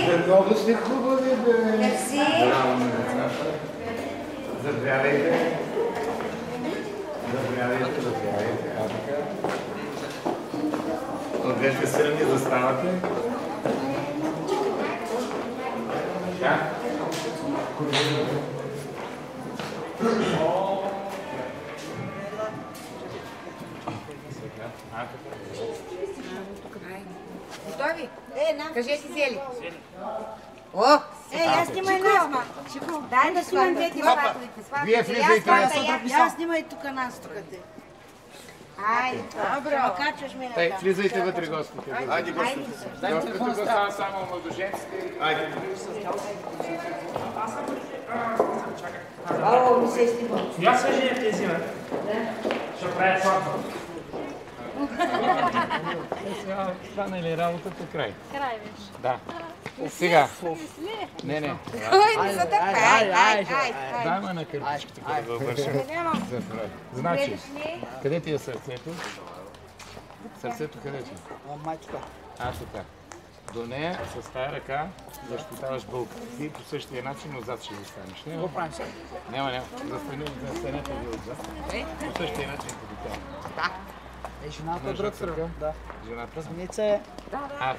Много сте хубави, бе. Мерси. Браво на децата. Заповядайте. Заповядайте, заповядайте. А така. От двете страни заставате. Така. Готови? Кажете зели. О! Аз снимай нас, ма. Дай да снимам двете сватовете. Вие влизайте. Аз снимай тук нас, тук те. Айде. Добре, качваш ме на Ей, там. влизайте вътре, гостите. Айде, господи. Гостите тук става само младоженците. Айде. Ало, ми се снима. Я се женя тези, бе. Ще правят сватба. Сега стана ли работата край? Край вече. Да. Сега. Не. Ой, не са така. Айде. Дай ме на кърпичката, да вършим. Значи, къде ти е сърцето? Сърцето къде ти? Майчка. Така. До нея с тая ръка защитаваш bulката. Ти по същия начин отзад ще застанеш. Какво правим сега? Няма. Застанете ви отзад. По същия начин като тя. Жената е друг сръв. Да. Жената? Разменица е. Така.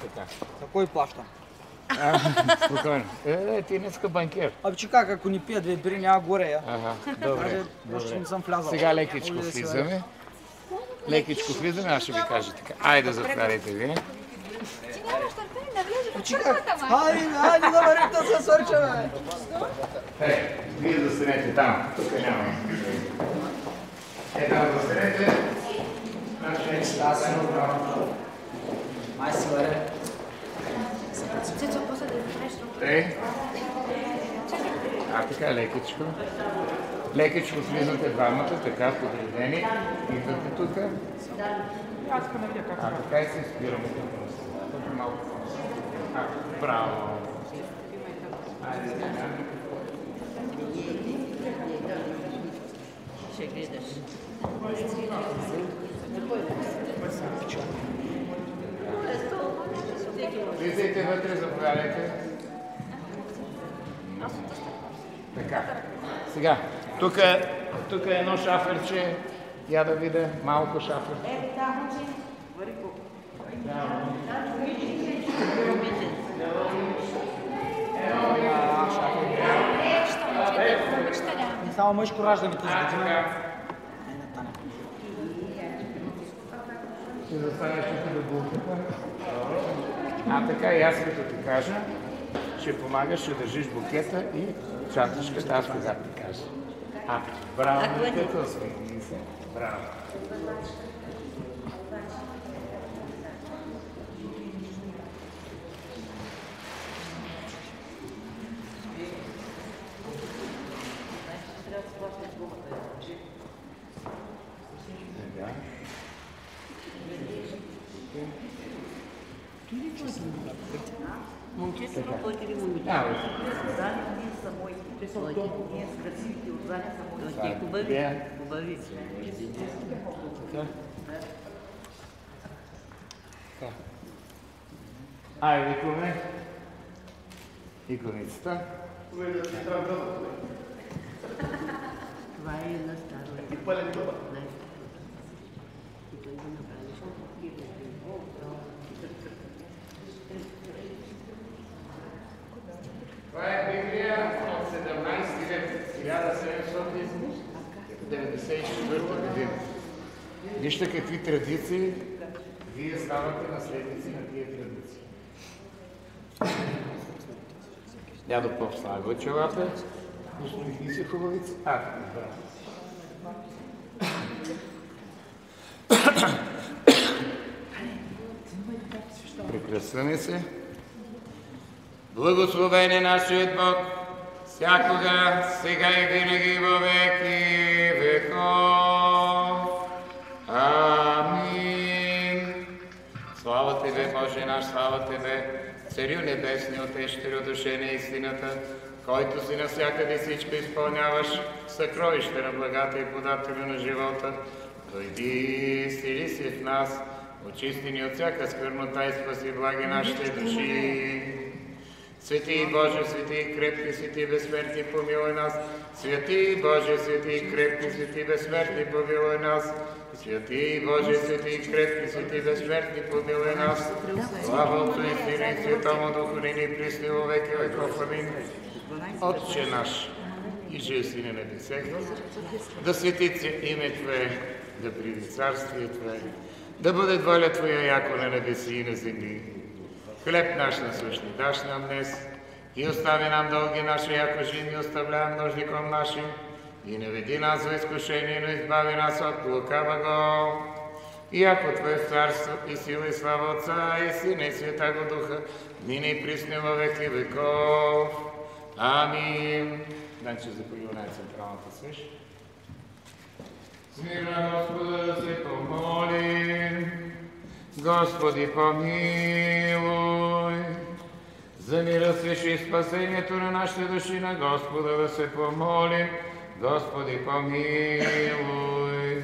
За кой плаща? Спокойно. Ти днеска банкер. Че как, ако ни пия две бири, няма горе я. Добре. Още не съм влязал. Сега лекичко влизаме. Лекичко влизаме, аз ще ви кажа така. Айде, заповядайте вие. Ти нямаш търпение да влезеш в Че църквата, как? ма. Хайде да варим да се свърчаме. Вие застанете там. Тук няма. Там застанете. Май си варе. Цецо, после да направиш Така, лекичко. Лекичко влизате двамата, така подредени. Идвате тук. Аз искам да видя как се Така и се спираме тук. Тук малко. Браво. Айде, сега. Ще гледаш. Влизайте вътре, заповядайте. Така. Сега, тук е едно шаферче. Я да видя малко шафер. Не само мъжко раждаме тази година. Ще застанеш тук до булката. Така и аз като ти кажа, ще помагаш, ще държиш букета и чантичката, аз когато ти кажа. Браво, детето, усмихни се. Браво. Момчето на твоите ли момичета? Отзади ние са моите. Те са от ние с красивите отзади са моите. Те хубави. Хубави. Викаме. Иконицата. Това е една стара. И пълен бъба. И той го направиш. Това е Библия от 17 век, 1794 година. Вижте какви традиции, вие ставате наследници на тия традиции. Дядо Поп слага челата, усмихни се хубавица. Браво. Прекръсваме се. Благословен е нашият Бог, всякога, сега и винаги във веки веков. Амин. Слава Тебе, Боже наш, слава Тебе, Царю небесни, Отец, щиродушен е истината, който си навсякъде всичко изпълняваш, съкровище на благата и подателю на живота. Дойди, стили си в нас, очисти ни от всяка сквернота и спаси благи нашите души. Свети Боже, свети и крепки, свети безсмертни, помилуй нас. Свети Боже, свети и крепки, свети безсмертни, помилуй нас. Свети Боже, свети и крепки, свети безсмертни, помилуй нас. Слава Отцу и Сину и Святому Духу, ныне и присно во веки веков. Амин. Отче наш, иже си на небесех, да свети се име Твое, да приди царствие Твое, да бъде воля Твоя яко на небеси и на земли. Хлеб наш насущни даш нам днес и остави нам дълги наши, яко жени оставляем должником нашим, и не веди нас в изкушение, но избави нас от лукавого. И яко Твое царство и сила и слава Отца и Сина и Святаго Духа, ныне и присно во веки веков. Амин. Данче запалил най-централната свещ. С мир на Господа да се помолим. Господи, помилуй. За мира, свещи и спасението на нашите души, на Господа да се помолим. Господи, помилуй.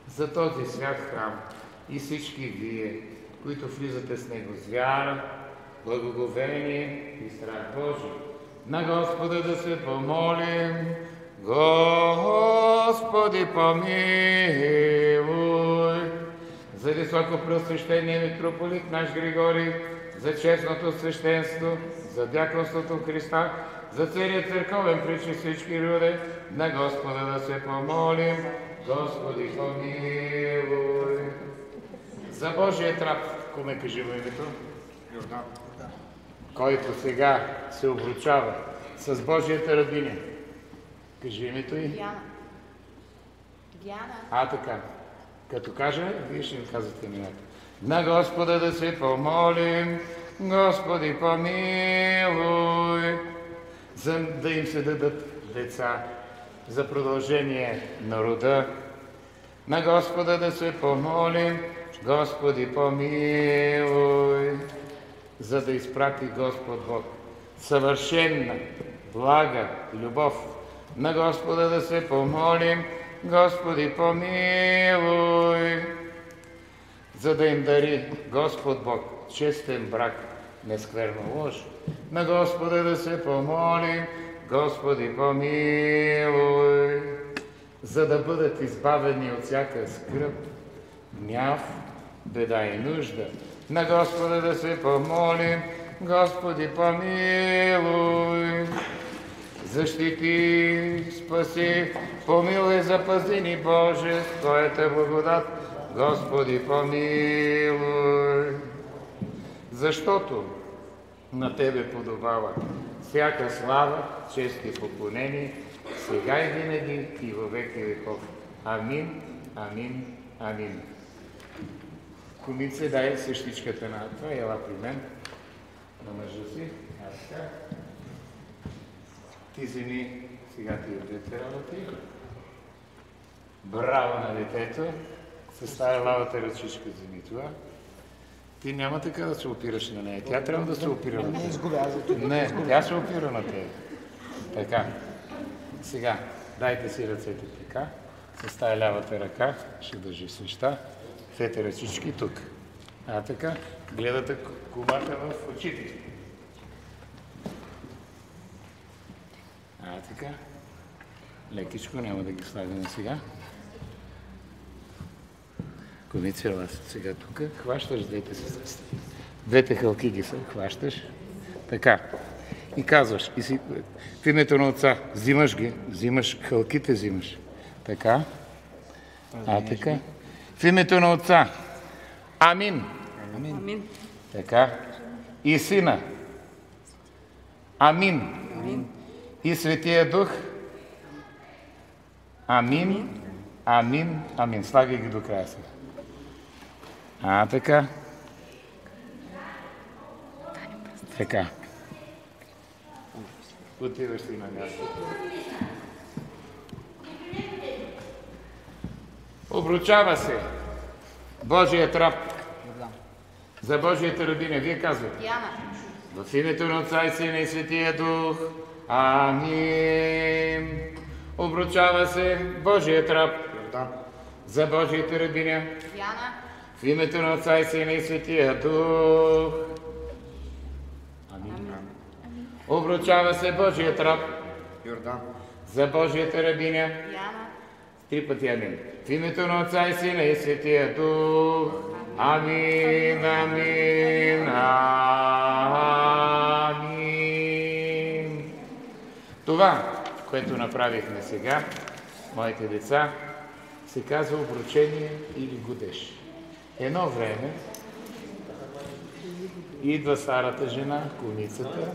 За този свят храм и всички вие, които влизате с него с вяра, благоговение и страх Божий, на Господа да се помолим. Господи, помилуй. За високопреосвещения митрополит наш Григорий, за честното свещенство, за дяконството Христа, за целият църковен прич и всички люди, на Господа да се помолим. Господи, помилуй. За Божия трап, коме кажи во името? Йордан. Който сега се обручава с Божията рабиня. Кажи името й. Диана. Диана. Така. Като кажа, вие ще ми казвате имената. На Господа да се помолим. Господи, помилуй. За да им се дадат деца за продължение на рода. На Господа да се помолим. Господи, помилуй. За да изпрати Господ Бог съвършенна, блага, любов. На Господа да се помолим. Господи, помилуй. За да им дари Господ Бог честен брак, нескверна ложа. На Господа да се помолим. Господи, помилуй. За да бъдат избавени от всяка скръб, гняв, беда и нужда. На Господа да се помолим. Господи, помилуй. Защити, спаси, помилуй, запази ни, Боже, с Твоята благодат. Господи, помилуй. Защото на Тебе подобава всяка слава, чест и поклонение, сега и винаги и във веки веков. Амин, амин, амин. Комице, дай същичката на това, ела при мен, на мъжа си. Така. Ти вземи сега ти от двете работи. Браво на детето. С тая лавата ръчичка вземи това. Ти няма така да се опираш на нея. Тя трябва да се опира на теб. Не, тя се опира на теб. Така. Сега, дайте си ръцете така. С тая лявата ръка ще държи свеща. Двете ръчички тук. Така. Гледате кумата в очите. Така. Лекичко, няма да ги слагаме сега. Комице, вас сега тук. Хващаш двете си. Двете хълки ги са. Хващаш. Така. И казваш. И си, в името на Отца. Взимаш ги. Взимаш хълките, взимаш. Така. Така. В името на Отца. Амин. Амин. Така. И Сина. Амин. Амин. И Светия Дух. Амин. Амин. Амин. Слагай ги до края сега. Така. Така. Отиваш си на мястото. Обручава се Божият раб за Божията рабиня. Вие казвате. Диана. В името на Отца и Сина и Светия Дух. Амин. Обручава се Божият раб за Божията рабиня. Диана. В името на Отца и Сина и Светия Дух. Амин. Обручава се Божият раб Йордан. за Божията рабиня. Диана. 3 пъти амин. В името на Отца и Сина и Светия Дух. Амин, амин, амин. Това, което направихме сега, моите деца, се казва обручение или годеж. Едно време идва старата жена, кумицата,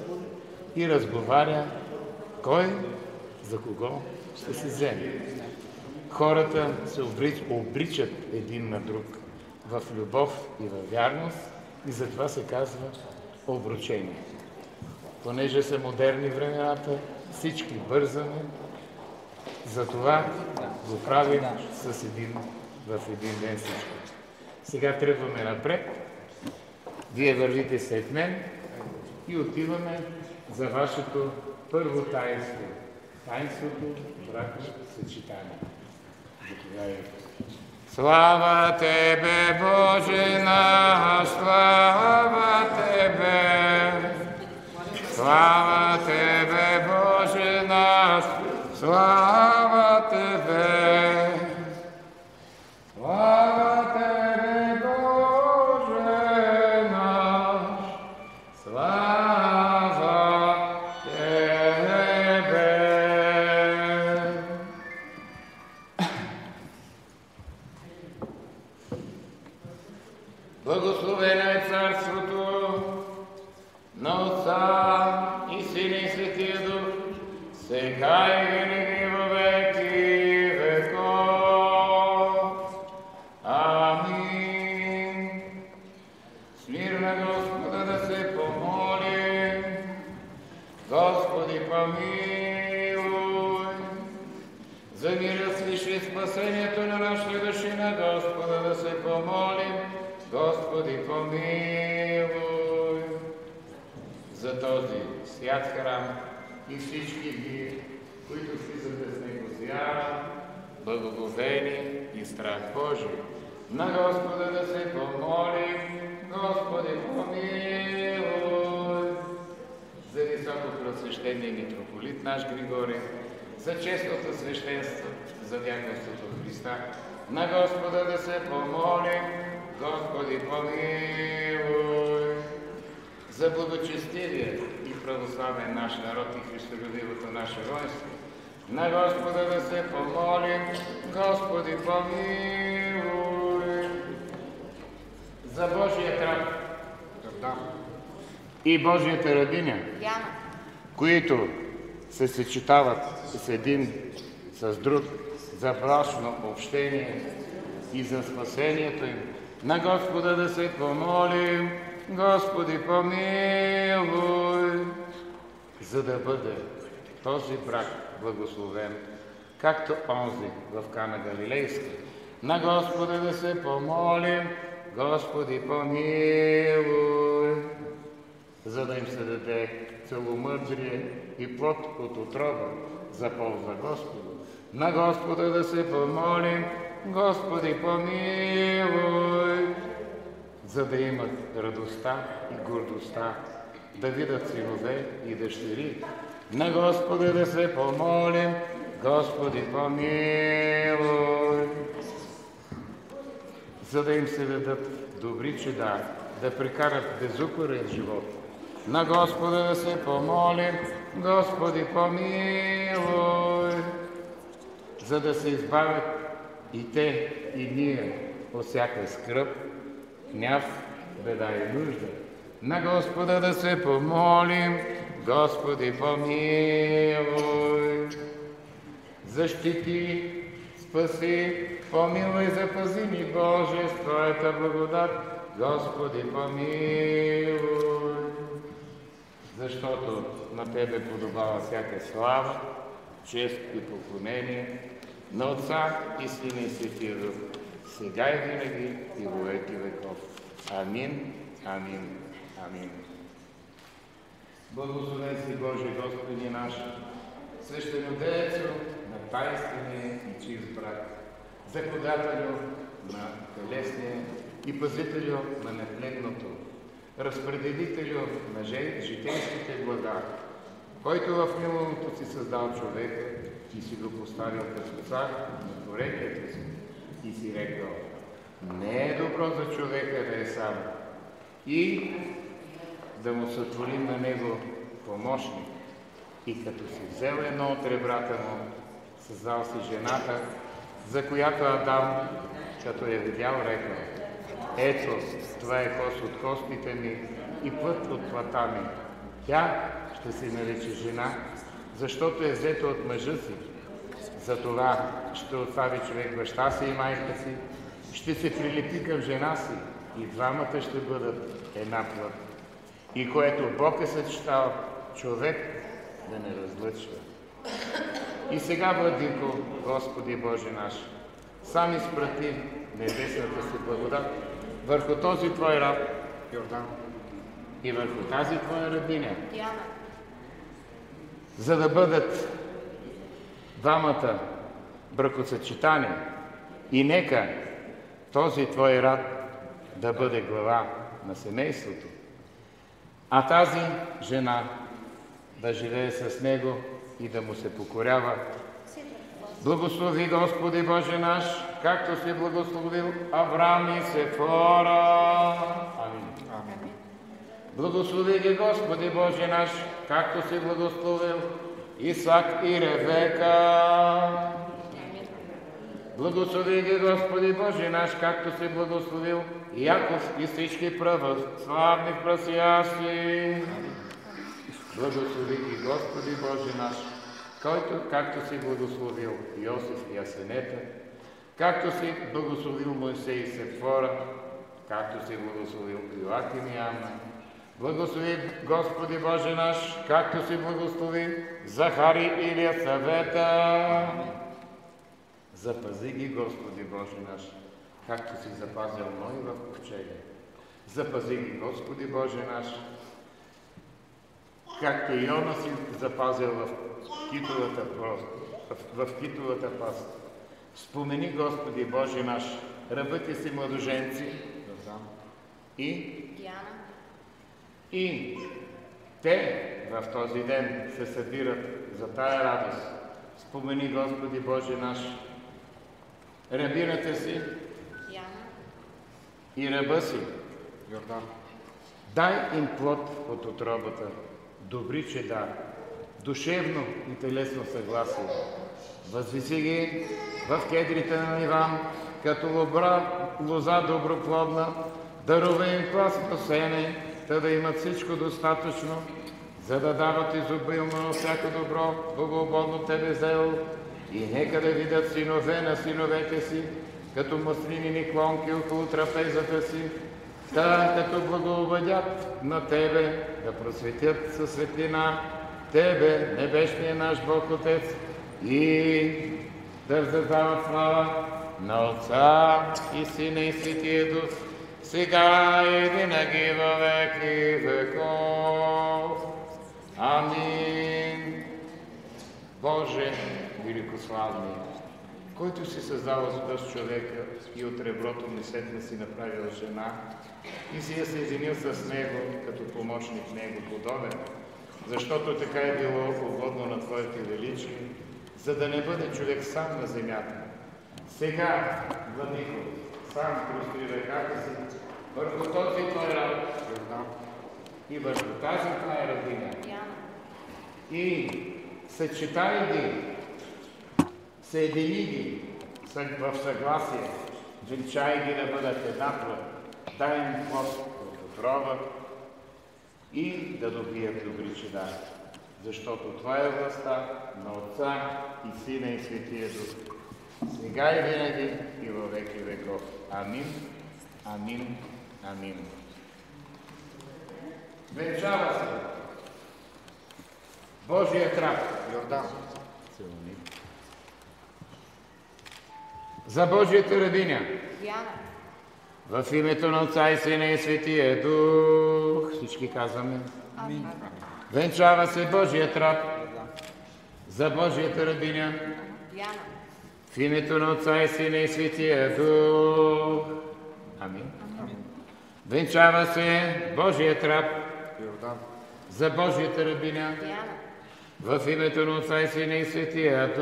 и разговаря кой за кого ще се вземе. Хората се обричат един на друг в любов и във вярност и затова се казва обручение. Понеже са модерни времената, всички бързаме, затова го правим в един ден всичко. Сега тръгваме напред, вие вървите след мен и отиваме за вашето първо таинство. Таинството бракосъчетание. Слава Тебе, Боже наш, слава Тебе! Слава Тебе, Боже наш, слава Тебе! Слава Тебе, Боже наш, слава Тебе! Благословено е Царството на Отца и Сина и Светия Дух, сега и винаги во веки веков. Амин. С мир на Господа да се помолим. Господи, помилуй. За мира свиши спасението на нашите души, на Господа да се помолим. Господи, помилуй. За този свят храм и всички вие, които влизате с него с вяра, благоговение и страх Божий. На Господа да се помолим. Господи, помилуй. За високопреосвещения митрополит наш Григорий, за честното свещенство, за вярността в Христа. На Господа да се помолим. Господи, помилуй. За благочестивия и православен наш народ и христолюбивото наше воинство. На Господа да се помолим. Господи, помилуй. За Божия раб и Божията рабиня, Диана. които се съчетават с един с друг за брачно общение и за спасението им. На Господа да се помолим. Господи, помилуй. За да бъде този брак благословен, както онзи в Кана Галилейска. На Господа да се помолим. Господи, помилуй. За да им се даде целомъдрие и плод от отроба за полза Господу. На Господа да се помолим. Господи, помилуй. За да имат радостта и гордостта, да видят синове и дъщери. На Господа да се помолим. Господи, помилуй. За да им се дадат добри чуда, да прекарат безукорен живот. На Господа да се помолим. Господи, помилуй. За да се избавят и те, и ние от всяка скръб, гняв, беда и нужда. На Господа да се помолим. Господи, помилуй. Защити, спаси, помилуй, запази ни, Боже, с Твоята благодат. Господи, помилуй. Защото на Тебе подобава всяка слава, чест и поклонение на Отца и Сина и Светия Дух, сега и винаги и во веки веков. Амин, амин, амин. Благословен си, Боже Господи наш, свещенодейцо на тайнствения и чист брак, законодателю на телесния и пазителю на нетлегното, разпределителю на житейските блага, който в миналото си създал човека и си го поставил като цар на творението си и си рекал: не е добро за човека да е сам и да му сътворим на него помощник. И като си взел едно от ребрата му, създал си жената, за която Адам, като я видял, рекал: ето, това е кост от костите ми и плът от плътта ми. Тя ще се нарича жена, защото е взета от мъжа си. Затова ще остави човек баща си и майка си, ще се прилепи към жена си и двамата ще бъдат една плът. И което Бог е съчетал, човек да не разлъчва. И сега, владико, Господи Боже наш, сам изпрати небесната си благодат върху този Твой раб Йордан и върху тази Твоя рабиня, Диана. за да бъдат двамата бракосъчетани. И нека този Твой раб да бъде глава на семейството, а тази жена да живее с него и да му се покорява. Благослови, Господи Боже наш, както си благословил Авраам и Сефора. Амин. Благослови ги, Господи Боже наш, както си благословил Исак и Ревека. Благослови ги, Господи Боже наш, както си благословил Яков и всички православни прасияси. Благослови ги, Господи Боже наш, който, както си благословил Йосиф и Асенета, както си благословил Моисей и Сепфора, както си благословил Йоаким и Анна. Благослови, Господи Боже наш, както си благослови Захари и Елисавета. Запази ги, Господи Боже наш, както си запазил Ной в ковчега. Запази ги, Господи Боже наш, както Йона си запазил в китовата паст. Спомени, Господи Боже наш, рабите си младоженци и Диана. И те в този ден се събират за тая радост. Спомени, Господи Боже наш, рабината си Диана. и раба си. Дай им плод от утробата, добри чеда, душевно и телесно съгласие. Възвиси ги в кедрите на Иван, като лоза доброплодна, дарува им пластно семе, да имат всичко достатъчно, за да дават изобилно на всяко добро, богоугодно Тебе взел. И нека да видят синове на синовете си, като маслинини клонки около трапезата си, като благовъдят на Тебе, да просветят със светлина Тебе, небесния наш Бог Отец, и да въздават слава на Отца и Сина и Светия Дух, сега и винаги във веки веков. Амин. Боже великославни, който си създал с човека и от реброто му сетне си направил жена и си я съединил с него като помощник него подобен, защото така е било угодно на Твоето величие, за да не бъде човек сам на земята. Сега, владико, сам простри ръката си върху този Твой раб и върху тази Твоя рабиня. И съчетай ги, съедини ги в съгласие, венчай ги да бъдат една плът, дай им плод от отрова и да добият добри чеда, защото Това е властта на Отца и Сина и Светия Дух, сега и винаги и във веки веков. Амин, амин, амин. Венчава се Божия раб Йордан за Божията рабиня Диана. в името на Отца и Сина и Светия Дух. Всички казваме. Амин. Венчава се Божият раб за Божията рабиня Диана. в името на Отца и Сина и Светия Дух. Амин. Венчава се Божият раб за Божията рабиня. Диана. В името на Отца и Сина и Светия Дух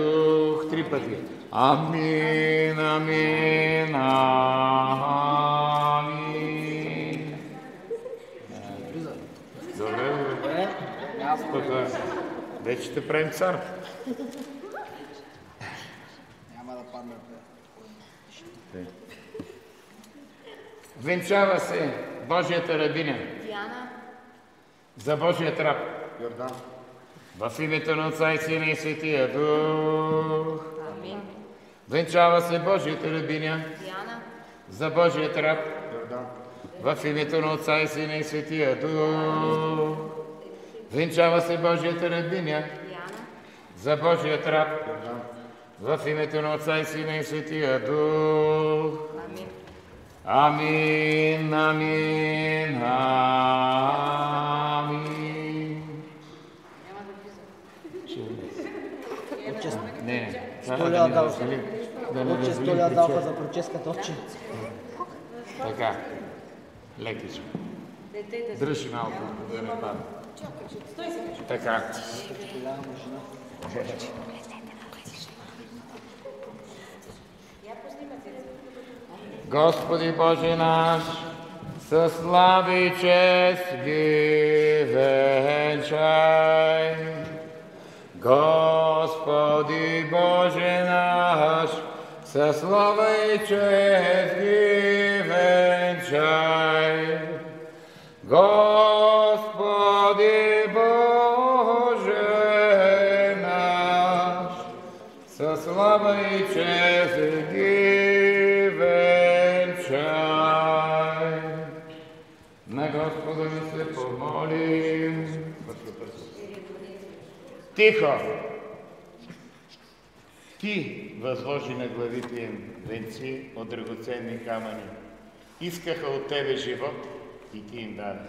3 пъти. Амин, амин, амин. Добре, добре. Спокойно. Вече те правим цар. Няма да падне. Венчава се Божията рабиня Диана. за Божият раб. Йордан. В името на Отца и Сина и Светия Дух. Амин. Венчава се Божията рабиня Диана. за Божият раб. Йордан. В името на Отца и Сина и Светия Дух. Венчава се Божията рабиня Диана. за Божият раб. Йордан. В името на Отца и Сина и Светия Дух. Амин. Амин, амин, амин. Не, Столя дал. да не Отче развали столя дал прическа. за прическата, отче. Така, лекичко. Дръжи малко, да не падне. Така. Господи Боже наш, със слава и чест ги венчай. Господи Боже наш, със слава и чест ги венчай. Господи Боже наш, със слава и чест ги венчай. На Господа ми се помолим. Тихо! Ти възложи на главите им венци от драгоценни камъни. Искаха от тебе живот и ти им даде.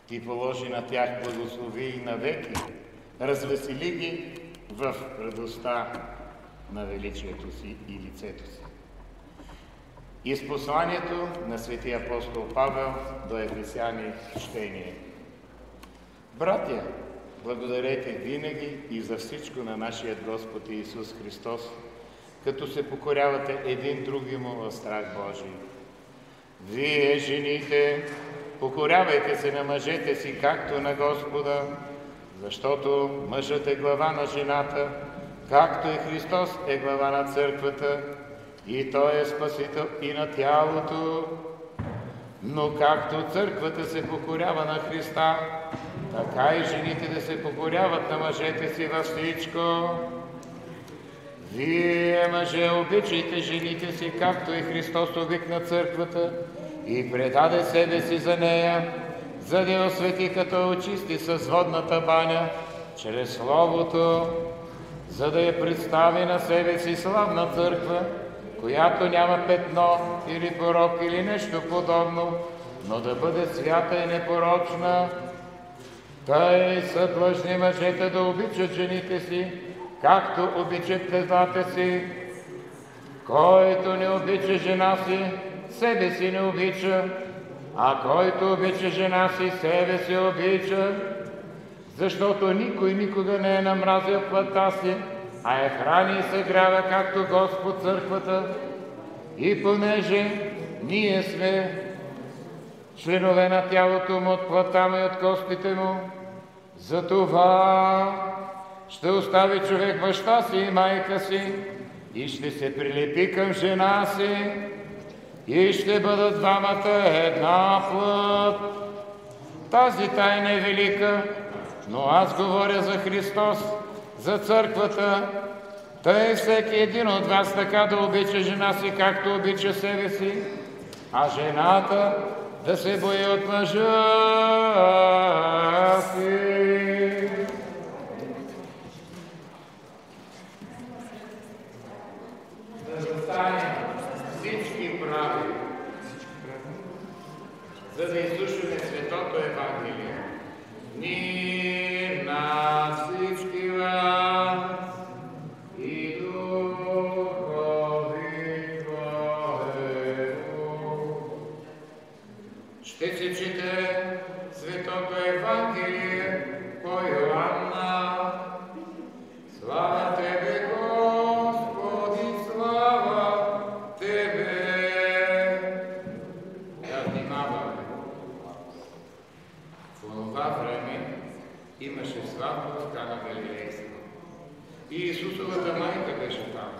Ти положи на тях благослови и навеки. Развесели ги в радостта на величието си и лицето си. Из посланието на светия апостол Павел до Ефесяни чтение. Братя, благодарете винаги и за всичко на нашия Господ Исус Христос, като се покорявате един другиму в страх Божий. Вие, жените, покорявайте се на мъжете си, както на Господа, защото мъжът е глава на жената, както и Христос е глава на църквата, и Той е Спасител и на тялото. Но както църквата се покорява на Христа, така и жените да се покоряват на мъжете си във всичко. Вие, мъже, обичайте жените си, както и Христос обикна църквата и предаде себе си за нея, за да я освети, като очисти с водната баня, чрез Словото, за да я представи на себе си славна църква, която няма петно или порок или нещо подобно, но да бъде свята и непорочна. Тъй са длъжни мъжете да обичат жените си, както обичат тезата си. Който не обича жена си, себе си не обича, а който обича жена си, себе си обича, защото никой никога не е намразил плътта си, а я храни и съгрява, както Господ църквата. И понеже ние сме членове на тялото му, от плътта му и от костите му, затова ще остави човек баща си и майка си и ще се прилепи към жена си и ще бъдат двамата една плът. Тази тайна е велика, но аз говоря за Христос, за църквата. Тъй всеки един от вас така да обича жена си, както обича себе си, а жената да се бои от мъжа си. Да застанем всички прави, за да изслушаме Светото Евангелие. Ние на всички вас и Духови Твоему. имаше сватба в Кана Галилейска. И Исусовата майка беше там.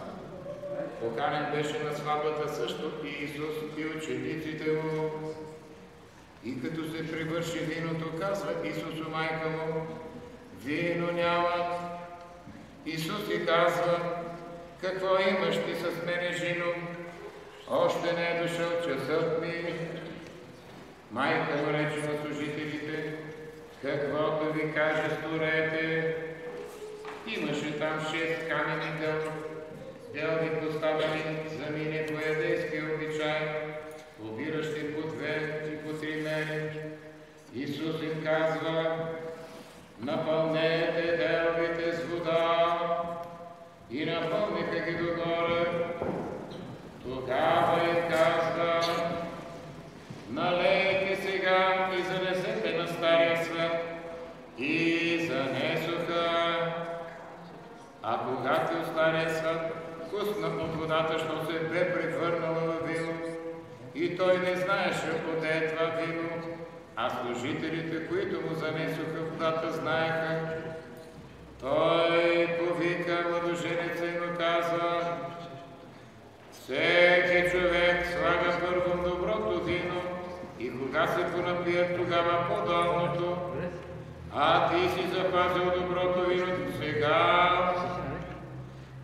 Поканен беше на сватбата също и Исус и учениците му. И като се привърши виното, казва Исусу майка му, вино нямат. Исус и казва, какво имаш ти с мене, жено? Още не е дошъл часът ми. Майка му рече на служителите, каквото ви каже, сторете. Имаше там 6 камени делни поставени за мине по ядейски обичай, побиращи по 2 и по 3 мери. Исус им казва, напълнете делвите с вода и напълниха ги догоре. Тогава им казва, налейте сега и занесете на Стария свят. И занесоха. А когато от Стария свят пусна от водата, що се бе превърнала във вино, и той не знаеше откъде е това вино, а служителите, които му занесоха водата, знаеха. Той повика младоженеца и му каза, всеки човек слага първо доброто вино и кога се понапие, тогава по-долното, а ти си запазил доброто вино сега.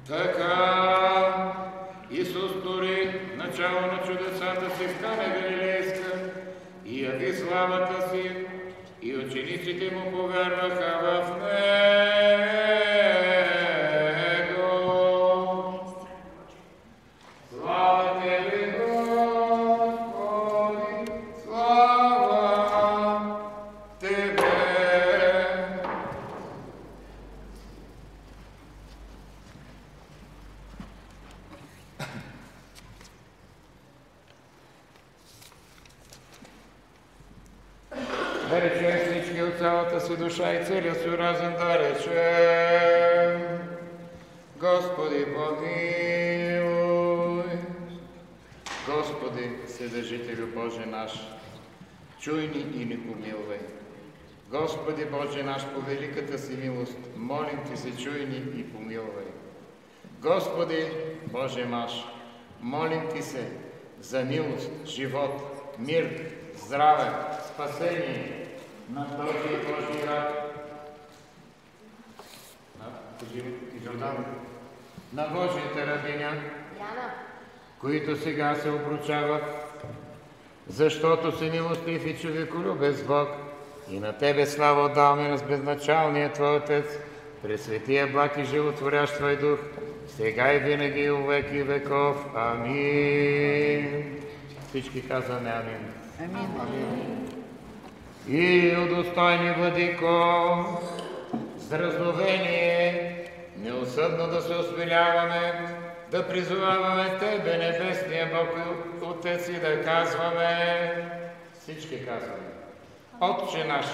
Така Исус стори начало на чудесата си в Кана Галилейска и яви славата си, и учениците му повярваха в него. Слава Тебе, Господи, слава Тебе. Да речем всички от цялата си душа и целия си разум, да речем, Господи, помилуй. Господи, Вседържителю Боже наш, чуй ни и ни помилвай. Господи Боже наш, по великата си милост, молим Ти се, чуй ни и помилвай. Господи Боже наш, молим Ти се за милост, живот, мир, здраве, спасение на този Божий рад, на Божията рабиня, които сега се обручават, защото си милостив и човеколюбец Бог, и на Тебе слава отдаваме на безначалния Твой Отец, пресветия благ и животворящ Твой Дух, сега и винаги и веки веков. Амин. Всички казваме амин. Амин. И удостойни, Владико, с дразновение, неусъдно да се осмеляваме, да призоваваме Тебе, Небесния Бог и Отец, и да казваме, всички казваме, Отче наш,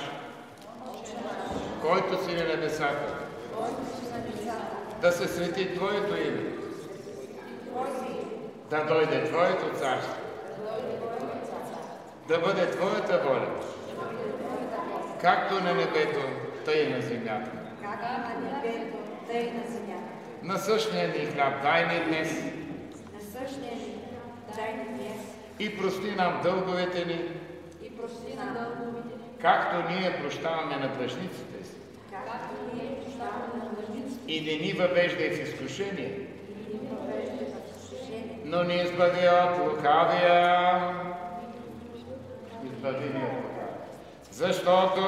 който си на небесата, да се свети Твоето име, да дойде Твоето царство, да бъде Твоята воля, както на небето, тъй и на земята. Насъщния ни хляб дай ни днес и прости нам дълговете ни, както ние прощаваме на длъжниците си. И не ни въвеждай в изкушение, но ни избави от лукавия. Защото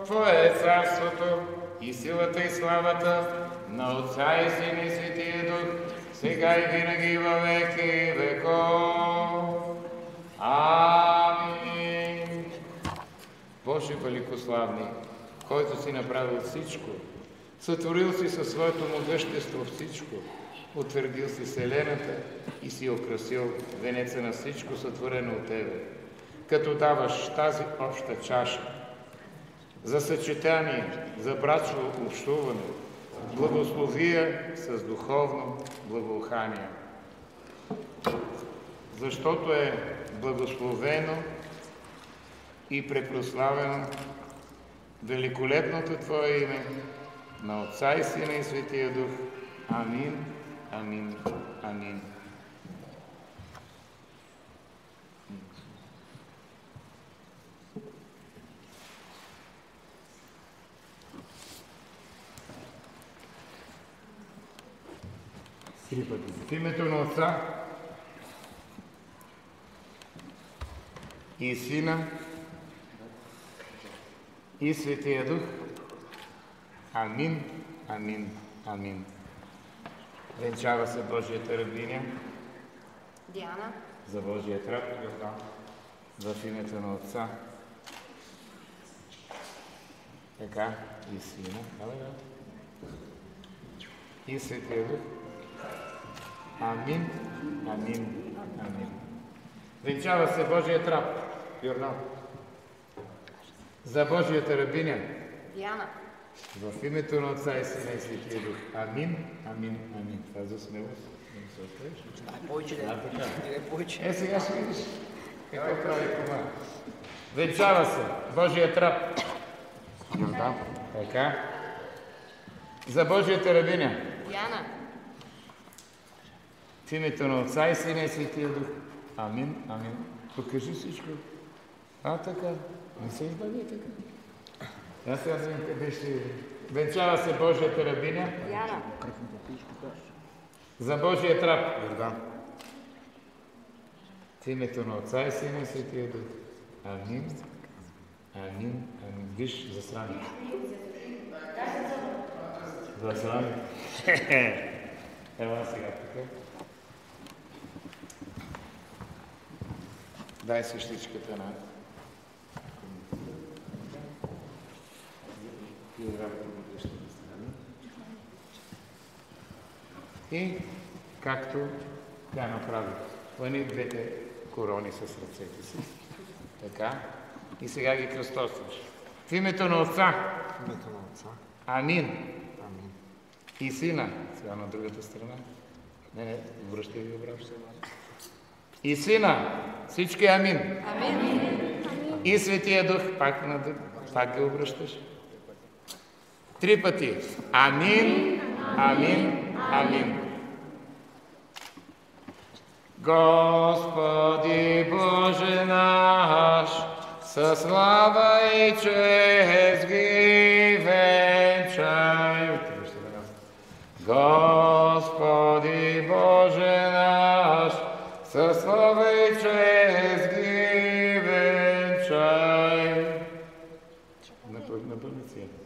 Твое е царството и силата и славата на Отца и Сина и Светия Дух, сега и винаги и във веки веков. Амин. Боже великославни, който си направил всичко, сътворил си със своето могъщество всичко, утвърдил си вселената и си украсил венеца на всичко сътворено от Тебе, като даваш тази обща чаша за съчетание, за братство общуване, благословия с духовно благоухание. Защото е благословено и препрославено великолепното Твое име, на Отца и Сина и Светия Дух. Амин, амин, амин. В името на Отца и Сина и Светия Дух. Амин, амин, амин. Венчава се Божията рабиня Диана. за Божия раб в името на Отца. Така, и Сина. И Светия Дух. Амин, амин, амин. Венчава се Божият раб, Йордан, за Божията рабиня, Диана. в името на Отца и Сина и Светия Дух. Амин, амин, амин. Това за смелост. Да не се оставиш? Сега ще видиш какво прави кома. Венчава се Божият раб, Йордан, така, за Божията рабиня, Диана. в името на Отца и Сина и Светия Дух. Амин, амин. Покажи всичко. Така. Не се избави така. Аз сега знам къде ще... Венчава се Божията рабиня. Диана. За Божия раб. Йордан. В името на Отца и Сина и Светия Дух. Амин, амин, амин. Виж, засрани. Засрани. Ела сега така. Дай същичката на... И както тя направи, хвани двете корони с ръцете си. Така. И сега ги кръстосваш. В името на Отца. Амин. И Сина. Сега на другата страна. Не, връщай ви обратно. И Сина. Всички амин. Амин. И Светия Дух. Пак ги обръщаш. 3 пъти. Амин, амин, амин. Господи Боже наш, със слава и чест ги венчай. Господи Боже наш, със слава и чест ги венчай.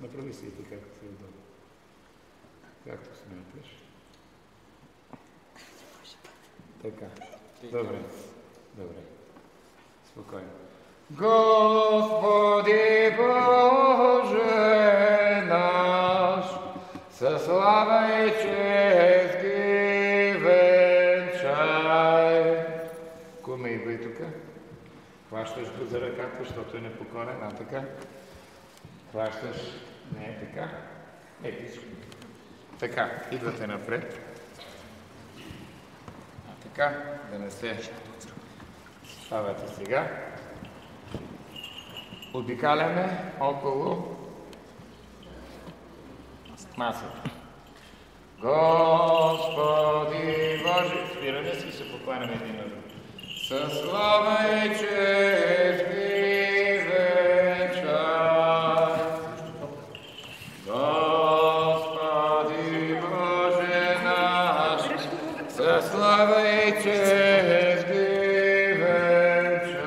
Направи си така, както си удобно. Както смяташ. Така. Добре. Спокойно. Господи Боже наш, със слава и чест ги венчай. Куме, идвай тук. Хващаш го за ръката, защото е непокорен. Така. Хващаш. Не, така. Така, идвате напред. Така, да не се ставате сега. Обикаляме около масата. Господи Боже, спираме си и се покланяме един на друг. Със слава и чест ги венчай. Господи Боже наш, със слава и чест ги венчай.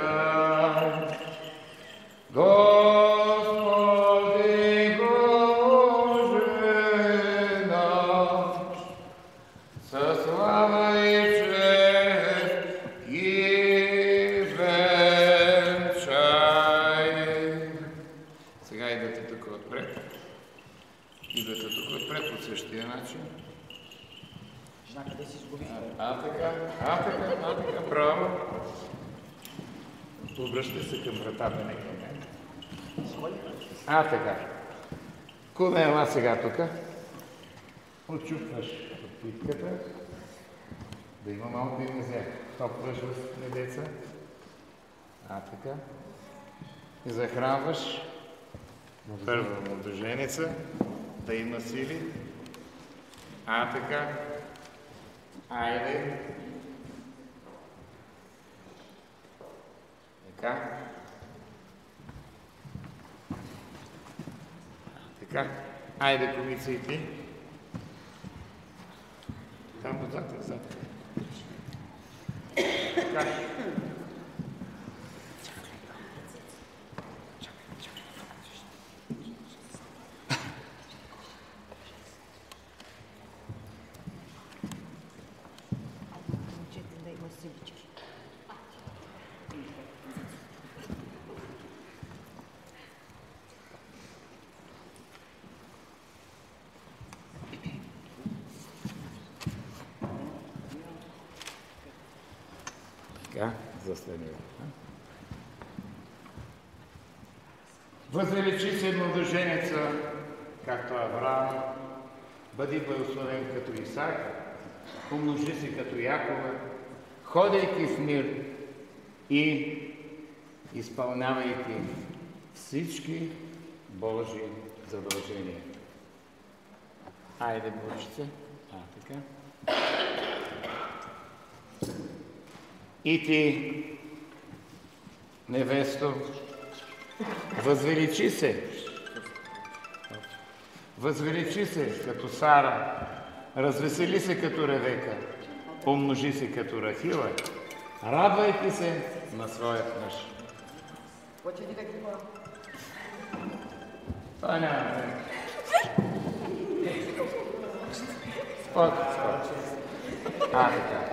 Господи Боже наш, със слава и чест ги венчай. Сега идвате тук отпред. Идвате тук отпред по същия начин. Къде си изгуби? Така, право. Обръщай се към вратата, не към мен. Така. Куме, ела сега тук. Отчупваш подпитката. Да има малко и мезе. Топваш в медеца. Така. И захранваш Първа младоженеца, да има сили. Така. Айде. Така. Така. Айде, комица и ти. Там отзад. Така. Да има силички. Така, застанете. Възвеличи се младоженеца, както Авраам, бъди благословен като Исак, умножи се като Якова, ходейки в мир и изпълнявайки всички Божии задължения. Айде, Божице. Така. И ти, невесто, възвеличи се като Сара, развесели се като Ревека, умножи се като Рахила, радвайки се на своят мъж. Това няма време. Спокойно. Така.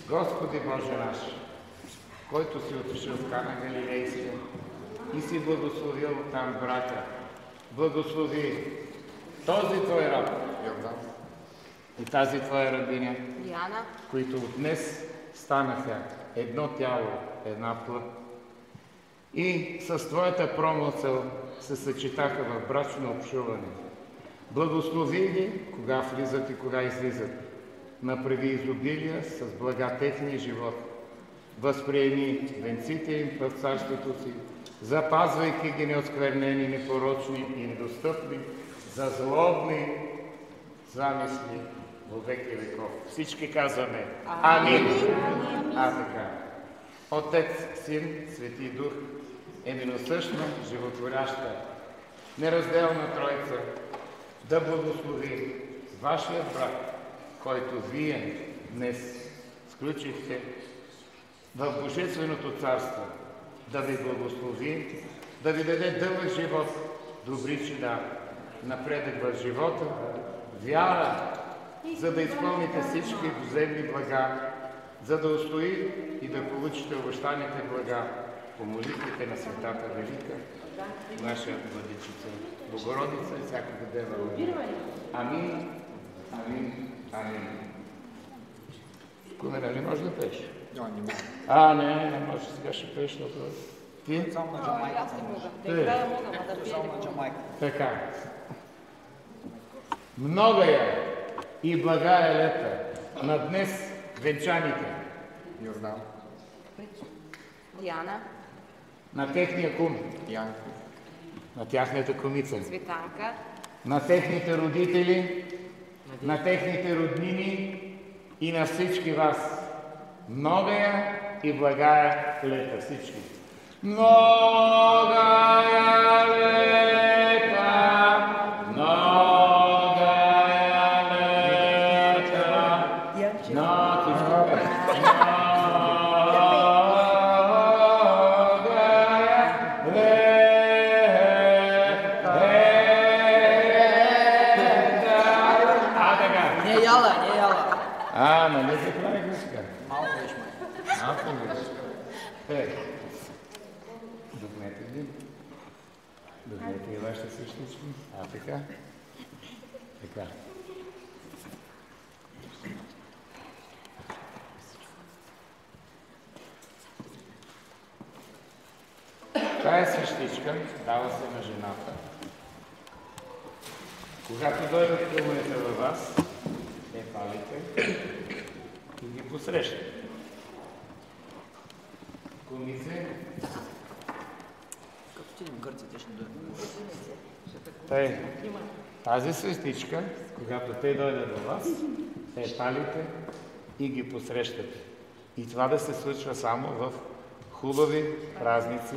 Господи Боже наш, който си отишъл в Кана Галилейска и си благословил там братя, благослови този Твой раб и тази Твоя рабиня, Диана. които от днес станаха едно тяло, една плът. И с Твоята промисъл се съчетаха в брачно общуване. Благослови ги, кога влизат и кога излизат. Направи изобилия с блага техния живот. Възприеми венците им в царството си, запазвайки ги неосквернени, непорочни и недостъпни за злобни замисли во веки веков. Всички казваме Амин. Така. Отец, Син, Свети Дух, единосъщна, животворяща, неразделна Троица, да благослови вашия брак, който вие днес сключихте в Божественото царство, да ви благослови, да ви даде дълъг живот, добри чеда, напредък в живота, вяра, за да изпълните всички земни блага, за да устои и да получите обещаните блага по молитвите на Светата Велика, наша Владичица, Богородица и всякога Дева. Амин, амин, амин. Кумена, не можеш да пееш? Не може, сега ще пееш, защото... Ти? Само на Джамайка. Само на Джамайка. Така. Много е и блага е лета на днес венчаните. Йордан. Диана. На техния кум. Янко. На тяхната кумица. Цветанка. На техните родители, на техните роднини и на всички вас. Многая и благая лета всички. Многая лета, многая лета. На нали се правихме сега? Малко виж, май. Малко виж. Догнете ги. Догнете и вашите същички. Така. Така. Тая същичка дава се на жената. Когато дойдат кумовете във вас, палите и ги посрещат. Кумице, Тъй, тази свестичка, когато те дойдат до вас, те палите и ги посрещате. И това да се случва само в хубави празници.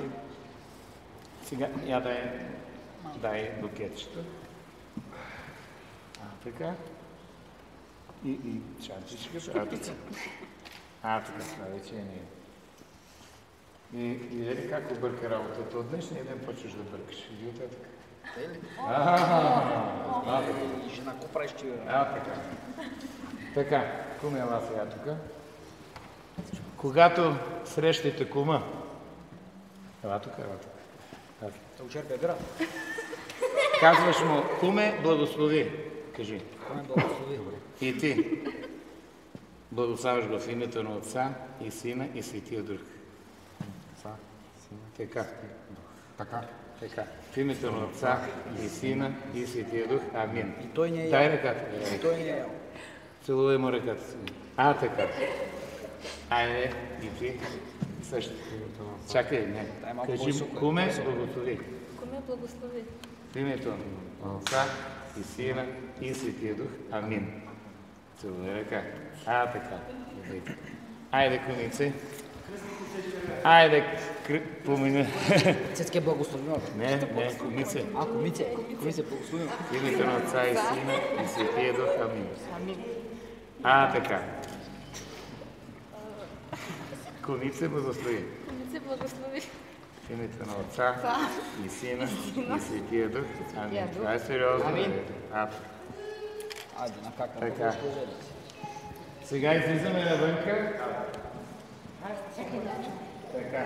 Сега я дай букетчето. Така. И чантичката. Така, това вече не е. И видели как обърка работата? От днешния ден почваш да бъркаш. И от така. Жена, какво правиш ти? Така. Така, куме ела сега тук. Когато срещате кума, ела тук. Да очерпя град. Казваш му, куме, благослови. Кажи. Куме, благослови. И ти благославяш го в името на Отца и Сина и Светия Дух. Така. В името на Отца и Сина и Светия Дух. Амин. И той не е Дай ръката. И той не е Целувай му ръката си. Така. Айде, и ти също. Чакай, не. Кажи, куме, благослови. Куме, благослови. В името на Отца и Сина и Светия Дух. Амин. Целувай ръка. Така. Айде, кумице. Айде, помина. Цецки е благословено. Не, кумице. Кумице благословено. В името на Отца и Сина и Светия Дух. Амин. Така. Кумице благослови. Кумице, благослови. В името на Отца и Сина и Светия Дух. Амин. Това е сериозно. Амин. Така. На как? Така. Сега излизаме навънка. Така.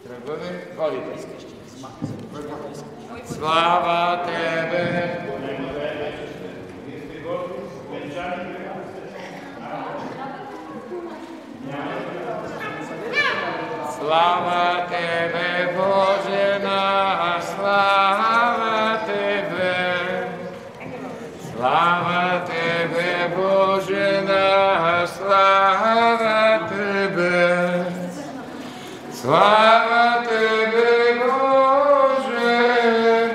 Тръгваме. Водите. Слава Тебе! Слава Тебе, Боже наш, слава Тебе! Слава Тебе, Боже наш, слава Тебе! Слава Тебе, Боже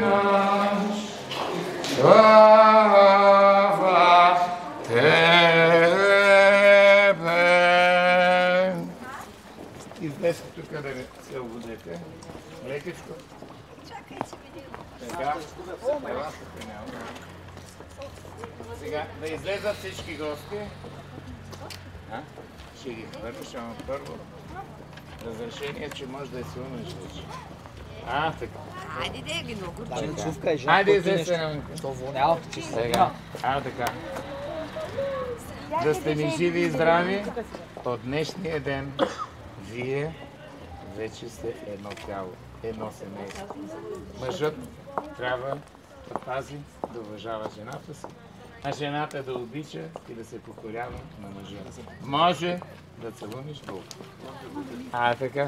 наш, слава Тебе! Излезте тук да не се обудете. Лекичко. Чакайте, така. Сега да излезат всички гости. Ще ги хвърнеш, ама първо. Разрешение, че може да се умеш вече. Така. Айде да ги много. Чувка е жена. Айде, излезте навънка. Що вонява? Сега. Така. Да сте ни живи и здрави. От днешния ден вие вече сте едно тяло, едно семейство. Мъжът трябва да пази, да уважава жената си, а жената да обича и да се покорява на мъжа. Може да целуниш долу. Така.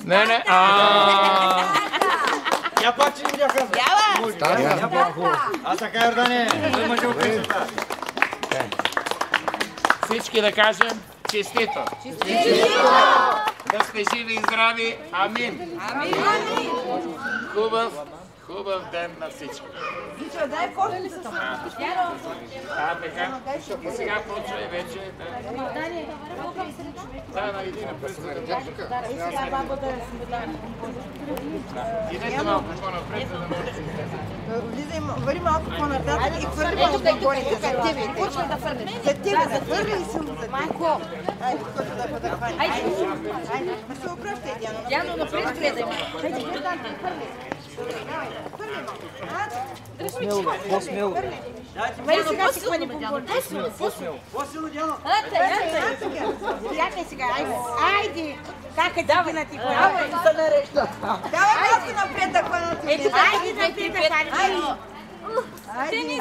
Не. Я пак, че не бях казал. Аз така, Йордане, той мъжа от песента. Всички да кажем честито! Да сте живи и здрави! Амин! Хубав ден на всички! Дай кожата. Така. И сега почвай вече да иди напред. Идете малко по-напред, за да може да се излезе. Влизай, вари малко по-нататък и хвърли малко по-горите за тебе. Почва да фърнеш. За тебе да хвърли и силно за тебе. Майко! Айде, който да хвърли. Айде, да се обръщай, Диано. Диано, напред гледай. Хайде, хвърли. По-смело. Вари сега си хвани бомбон. По-силно, Диано. Приятне сега, айде. Как е дигна ти хвани? Давай да нарежда. Давай малко напред да хванат. Айде напред да хвани.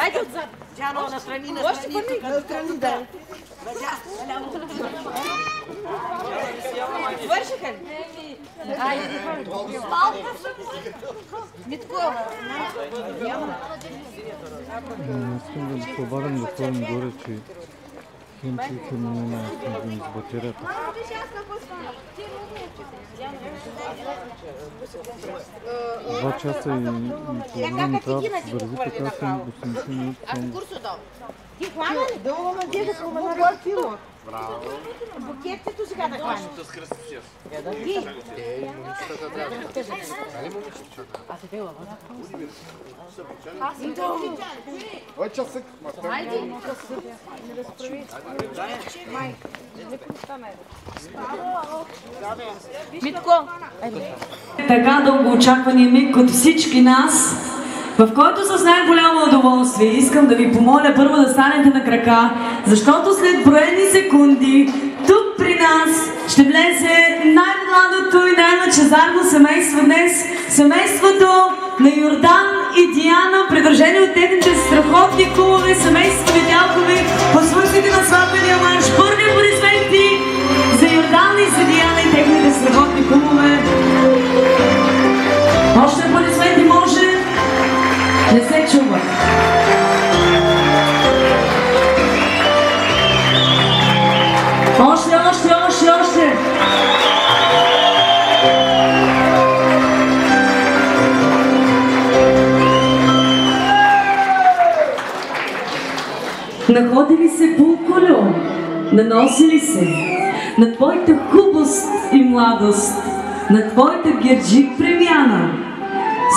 Айде отзад. Диано, настрани, настрани, да. Свършиха ли? Айде, Митко. Искам да поварям да ходим горе, че Кинците ми минават с батерията. 2 часа и половина трябва да се върви, така съм 80 минути. Ти хвана ли? Долу на деда спомена кило. Букетите сега да хвана. Митко! Така дългоочаквания миг от всички нас, в който с най-голямо удоволствие искам да ви помоля първо да станете на крака, защото след броени секунди тук при нас ще влезе най-младото и най-лъчезарно семейство днес, семейството на Йордан и Диана, придружени от техните страхотни кумове, семейство Недялкови, по случаите на сватбения марш. Бурни аплодисменти за Йордан и за Диана и техните страхотни кумове. Още аплодисменти може? Не се чува. Още. Находили се Булколю, наносили се на твоята хубост и младост, на твоята герджик премяна.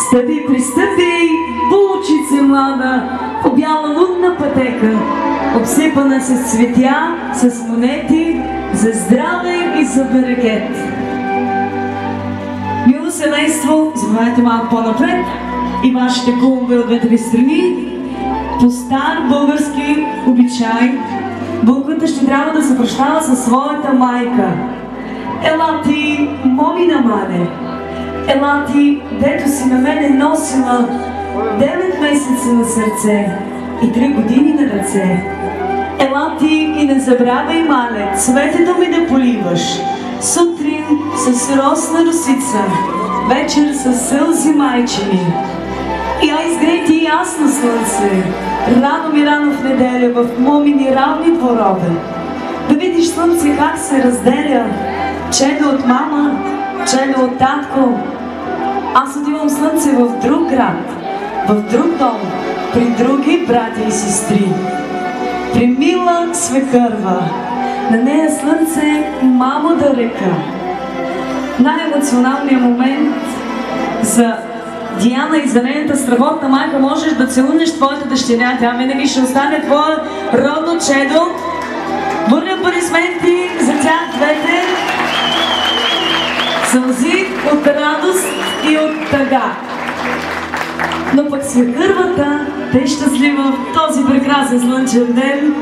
Стъпи, пристъпи, булчице млада, по бяла лунна пътека, обсипана с цветя, с монети, за здраве и за берекет. Мило семейство, заповядайте малко по-напред и вашите кумове от двете ви страни. По стар български обичай, булката ще трябва да се прощава със своята майка. Ела ти, момина мале, ела ти, дето си на мене носила 9 месеца на сърце и 3 години на ръце. Ела ти и не забравяй, мале, цветето ми да поливаш. Сутрин с росна росица, вечер с сълзи майчини. Я изгрей ти ясно слънце, рано в неделя, в момини равни дворове. Да видиш слънце как се разделя, чедо от мама, чедо от татко. Аз отивам слънце в друг град, в друг дом, при други брати и сестри. При мила свекърва, на нея слънце мамо да река. Най-емоционалният момент за Диана и за нейната страхотна майка, можеш да целунеш твоята дъщеря, тя винаги ще остане твоя родно чедо. Бурни аплодисменти за тях двете. Сълзи от радост и от тъга. Но пък свекървата, те щастлива в този прекрасен слънчев ден,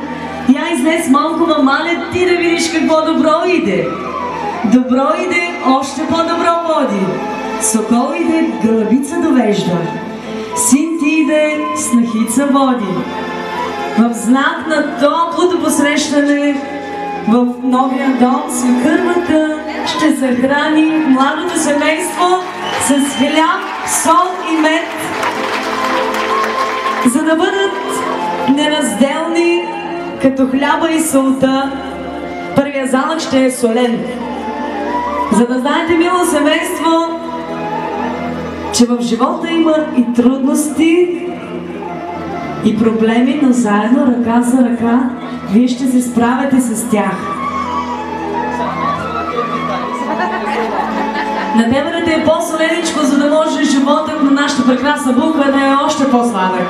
я изнес малко мамале ти да видиш какво добро иде. Добро иде, още по-добро води. Сокол иде, гълъбица довежда. Син ти иде, снахица води. В знак на топлото посрещане в новия дом свекървата ще захрани младото семейство с хляб, сол и мед, за да бъдат неразделни като хляба и солта. Първия залък ще е солен. За да знаете, мило семейство, че в живота има и трудности, и проблеми, но заедно, ръка за ръка, вие ще се справяте с тях. На тебе да е по-соленичко, за да може животът на нашата прекрасна булка да е още по-сладък.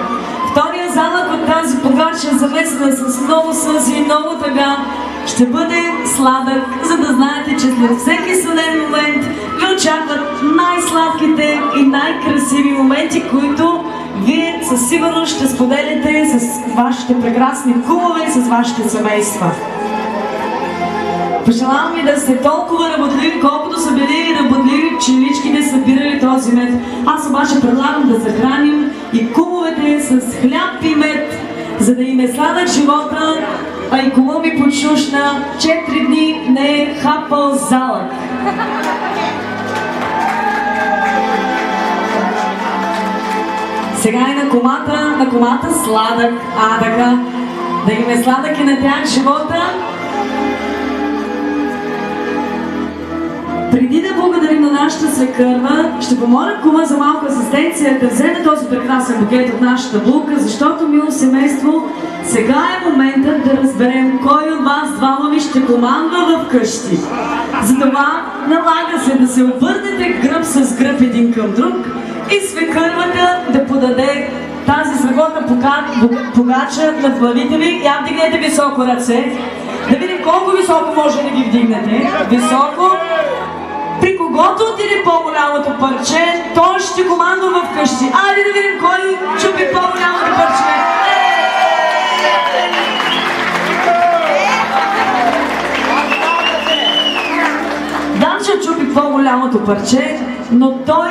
Втория залък от тази погача, замесена с много сълзи и много тъга, ще бъде сладък, за да знаете, че след всеки съден момент ви очакват най-сладките и най-красиви моменти, които вие със сигурност ще споделите с вашите прекрасни кумове и с вашите семейства. Пожелавам ви да сте толкова работливи, колкото са били работливи пчеличките събирали този мед. Аз обаче предлагам да захраним и кумовете с хляб и мед, за да им е сладък живота, а и кума ми подшушна 4 дни не е хапал залък. Сега и на комата сладък, така. Да им е сладък и на тях живота. Преди да благодарим на нашата свекърва, ще помоля кума за малка асистенция да вземе този прекрасен букет от нашата булка, защото, мило семейство, сега е моментът да разберем кой от вас двама ви ще командва вкъщи. Затова налага се да се обърнете гръб с гръб един към друг и свекървата да подаде тази страхотна погача на главите ви. Я вдигнете високо ръце, да видим колко високо може да ги вдигнете. Високо. При когото отиде по-голямото парче, той ще командва вкъщи. Айде да видим кой чупи по-голямото парче. Данчо чупи по-голямото парче, но той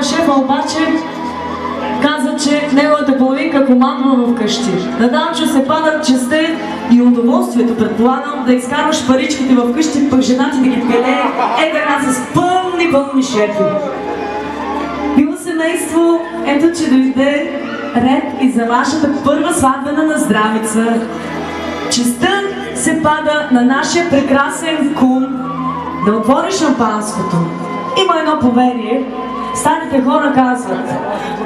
е шефа, обаче каза, че неговата половинка командва вкъщи. На Данчо се падат честта и удоволствието, предполагам, да изкарваш паричките вкъщи, пък жената да ги пилее така с пълни шепи. Мило семейство, ето че дойде ред и за вашата първа сватбена наздравица. Честта се пада на нашия прекрасен кум да отвори шампанското. Има едно поверие. Старите хора казват,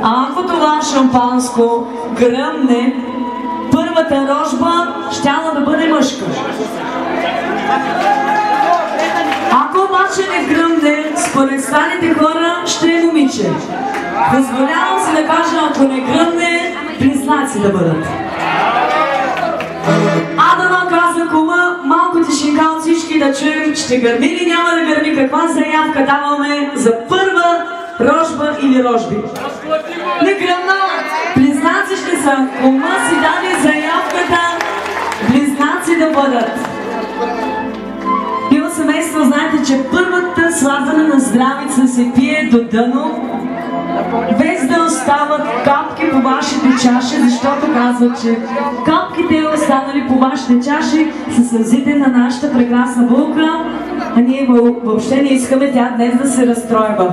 ако това шампанско гръмне, първата рожба щяла да бъде мъжка. Ако обаче не гръмне, според старите хора ще е момиче. Позволявам си да кажа, ако не гръмне, близнаци да бъдат. Адама каза кума, малко тишинка от всички да чуем, ще гърми ли, няма да гърми, каква заявка даваме за първа рожба или рожби. Не гръмнават! Близнаци ще са. Кума си даде заявката близнаци да бъдат. Мило семейство, знаете, че първата сватбена наздравица се пие до дъно, без да остават капки по вашите чаши, защото казват, че капките останали по вашите чаши са сълзите на нашата прекрасна булка, а ние въобще не искаме тя днес да се разстройва.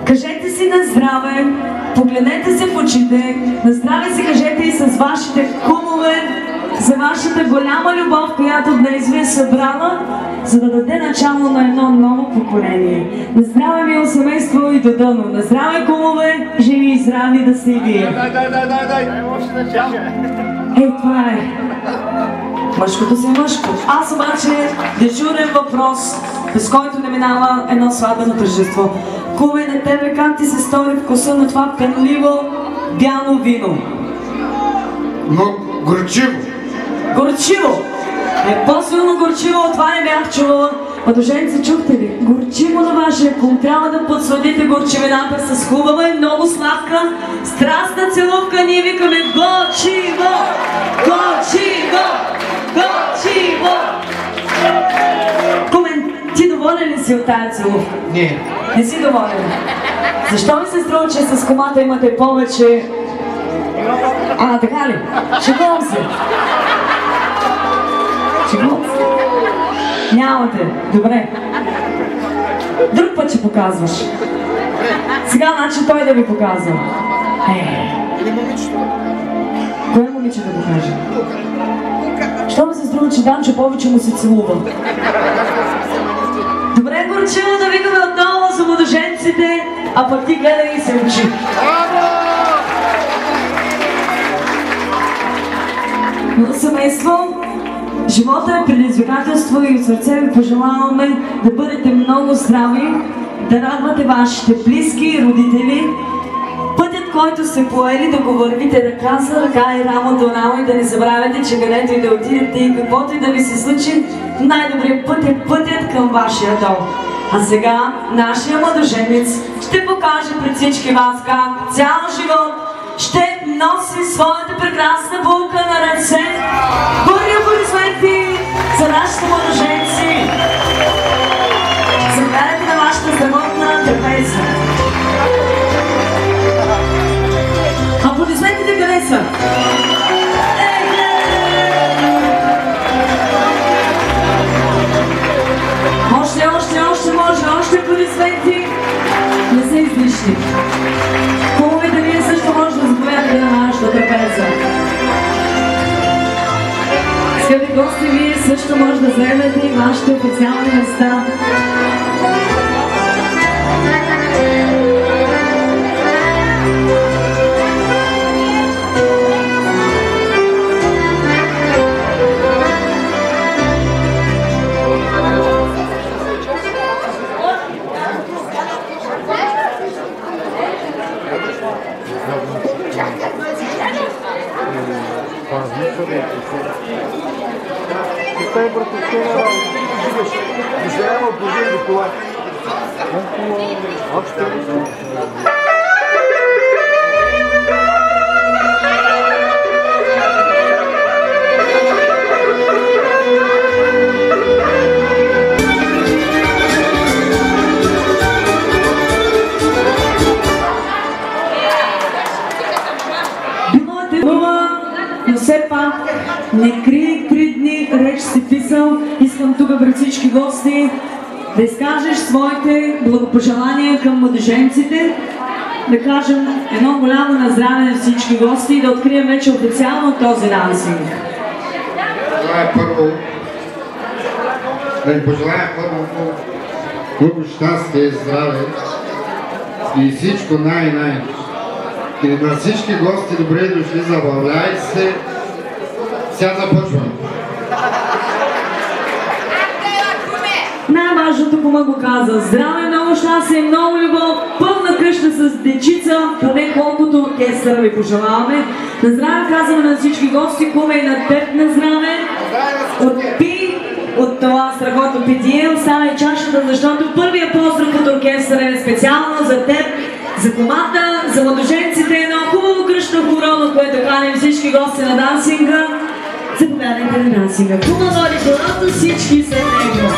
Кажете си на здраве, погледнете се в очите, на здраве си кажете и с вашите кумове за вашата голяма любов, която днес ви е събрала, за да даде начало на едно ново поколение. На здраве, мило семейство, и до дъно. На здраве, кумове, живи и здрави да сте и вие. Ей, това е. Мъжкото си мъжко. Аз обаче дежурен въпрос, без който не минава едно сватбено тържество. Куме, на тебе как ти се стори вкуса на това пенливо бяло вино? Но горчиво. Горчиво! По-силно горчиво, от това не бях чувала. Младоженци, чухте ли? Горчиво на вашия кум. Трябва да подсладите горчивината с хубава и много сладка страстна целувка. Ние викаме горчиво! Горчиво! Горчиво! Кумен, ти доволен ли си от тая целувка? Не. Не си доволен? Защо ми се струва, че с кумата имате повече... така ли? Шегувам се. Шегувам се. Нямате. Добре. Друг път ще показваш. Сега, значи той да ви показва. Или момичето? Кое момиче да покаже? Що ми се струва, че Данчо повече му се целува? Добре, горчиво, да викаме отново за младоженците, а пък ти гледай и се учи. Мило семейство, живота е предизвикателство и от сърце ви пожелаваме да бъдете много здрави, да радвате вашите близки и родители. Пътят, който сте поели, да го вървите ръка за ръка и рамо до рамо и да не забравяте, че където и да отидете и каквото и да ви се случи, най-добрият път е пътят към вашия дом. А сега нашия младоженец ще покаже пред всички вас как цял живот ще носи своята прекрасна булка на ръце. Бурни аплодисменти за нашите младоженци! Загледайте на вашата страхотна трапеза. Аплодисментите къде са? Още може, още аплодисменти. Не са излишни. Хубаво е да вие също може да заповядате на нашата трапеза. Скъпи гости, вие също може да заемете и вашите официални места. Стай, братовчина! Изгледаме опожи до кола. Още ли? Но все пак не крий 3 дни, реч си писал. Искам тук пред всички гости да изкажеш своите благопожелания към младеженците, да кажем едно голямо наздраве на всички гости и да открием вече официално този дансинг. Това е първо. Да ви пожелая първо много щастие, здраве и всичко най-най. И на всички гости добре дошли, забавляй се. Сега започвам. Най-важното, кому го каза, здраве, много щастие, много любов, пълна къща с дечица, поне колкото оркестъра ви пожелаваме. На здраве казваме на всички гости, куме и на теб на здраве. Отпи от това страхотно питие, оставя чашата, защото първия поздрав от оркестъра е специално за теб, за команда, за младоженците, едно хубаво кръшно хоро, което каним всички гости на дансинга. Заповядайте на дансинга. Хубаво ли хорото, всички са него.